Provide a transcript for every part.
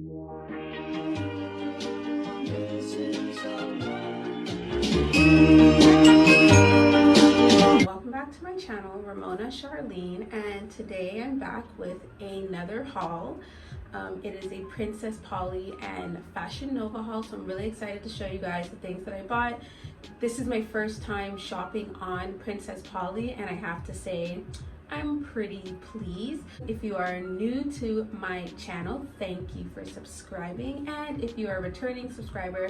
Welcome back to my channel, Ramona Charlene, and today I'm back with another haul. It is a Princess Polly and Fashion Nova haul, so I'm really excited to show you guys the things that I bought. This is my first time shopping on Princess Polly, and I have to say I'm pretty pleased. If you are new to my channel, thank you for subscribing, and if you are a returning subscriber,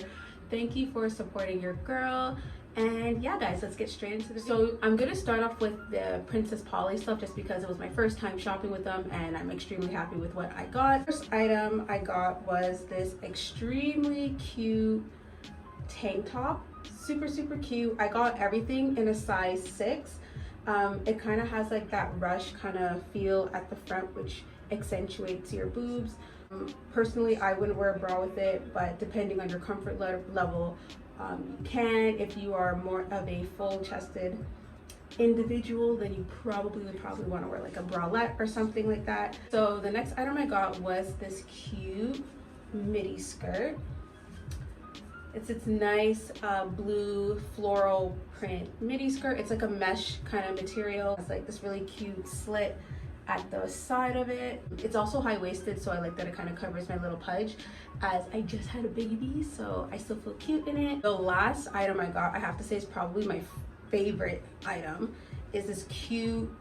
thank you for supporting your girl. And yeah guys, let's get straight into the video. So I'm gonna start off with the Princess Polly stuff just because it was my first time shopping with them and I'm extremely happy with what I got. First item I got was this extremely cute tank top. Super cute. I got everything in a size 6. It kind of has like that rush kind of feel at the front, which accentuates your boobs. Personally, I wouldn't wear a bra with it, but depending on your comfort level, you can. If you are more of a full-chested individual, then you probably would want to wear like a bralette or something like that. So the next item I got was this cute midi skirt. It's nice blue floral print midi skirt. It's like a mesh kind of material. It's like this really cute slit at the side of it. It's also high-waisted, so I like that it kind of covers my little pudge as I just had a baby, so I still feel cute in it. The last item I got, I have to say, is probably my favorite item, is this cute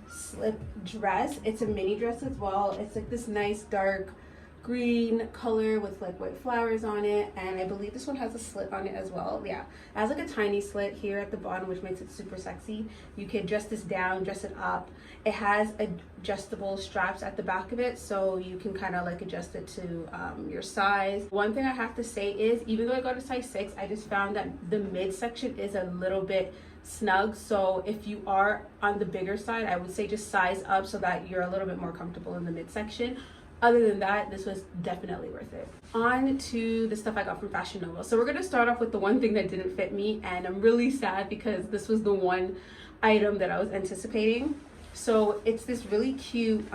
slip dress. It's a mini dress as well. It's like this nice dark green color with like white flowers on it, and I believe this one has a slit on it as well. Yeah, it has like a tiny slit here at the bottom, which makes it super sexy. You can dress this down, dress it up. It has adjustable straps at the back of it, so you can kind of like adjust it to your size. One thing I have to say is, even though I got a size 6, I just found that the midsection is a little bit snug, so if you are on the bigger side, I would say just size up so that you're a little bit more comfortable in the midsection. Other than that, this was definitely worth it. On to the stuff I got from Fashion Nova. So we're gonna start off with the one thing that didn't fit me, and I'm really sad because this was the one item that I was anticipating. So it's this really cute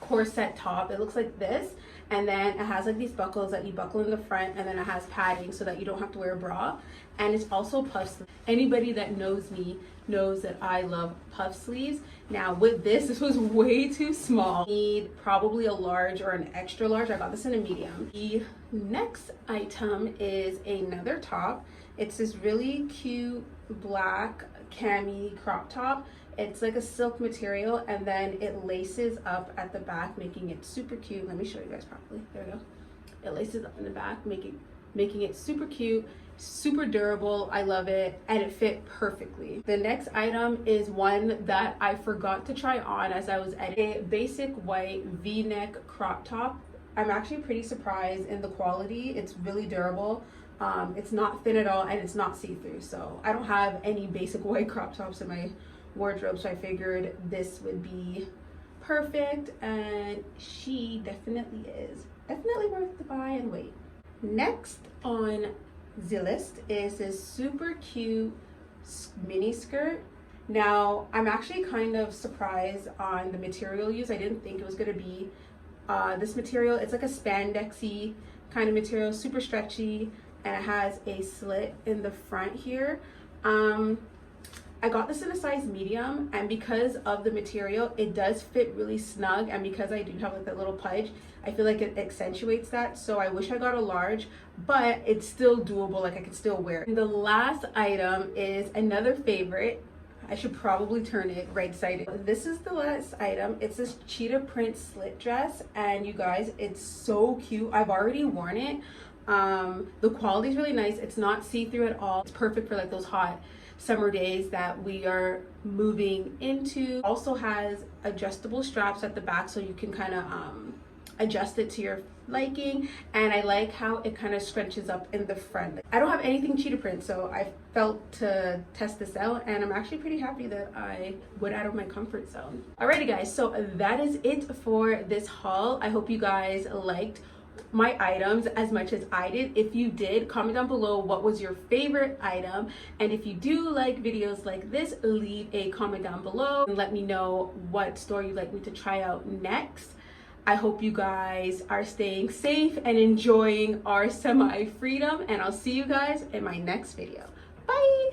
corset top. It looks like this, and then it has like these buckles that you buckle in the front, and then it has padding so that you don't have to wear a bra, and it's also puff sleeves. Anybody that knows me knows that I love puff sleeves. Now with this was way too small. I need probably a large or an extra large. I got this in a medium. The next item is another top. It's this really cute black cami crop top. It's like a silk material, and then it laces up at the back, making it super cute. Let me show you guys properly. There we go. It laces up in the back, making it super cute, super durable. I love it, and it fit perfectly. The next item is one that I forgot to try on as I was editing. A basic white v-neck crop top. I'm actually pretty surprised in the quality. It's really durable. It's not thin at all, and it's not see-through. So I don't have any basic white crop tops in my wardrobe, so I figured this would be perfect, and she definitely is. Definitely worth the buy and wait. Next on the list is this super cute mini skirt. Now I'm actually kind of surprised on the material used. I didn't think it was going to be this material. It's like a spandexy kind of material, super stretchy, and it has a slit in the front here. I got this in a size medium, and because of the material, it does fit really snug, and because I do have like that little pudge, I feel like it accentuates that. So I wish I got a large, but it's still doable, like I could still wear it. And the last item is another favorite. I should probably turn it right side. This is the last item. It's this cheetah print slit dress, and you guys, it's so cute. I've already worn it. The quality is really nice. It's not see-through at all. It's perfect for like those hot summer days that we are moving into. Also has adjustable straps at the back, so you can kind of adjust it to your liking, and I like how it kind of scrunches up in the front. I don't have anything cheetah print, so I felt to test this out, and I'm actually pretty happy that I went out of my comfort zone. Alrighty guys, so that is it for this haul. I hope you guys liked my items as much as I did. If you did, comment down below what was your favorite item, and if you do like videos like this, leave a comment down below and let me know what store you'd like me to try out next. I hope you guys are staying safe and enjoying our semi-freedom, and I'll see you guys in my next video. Bye!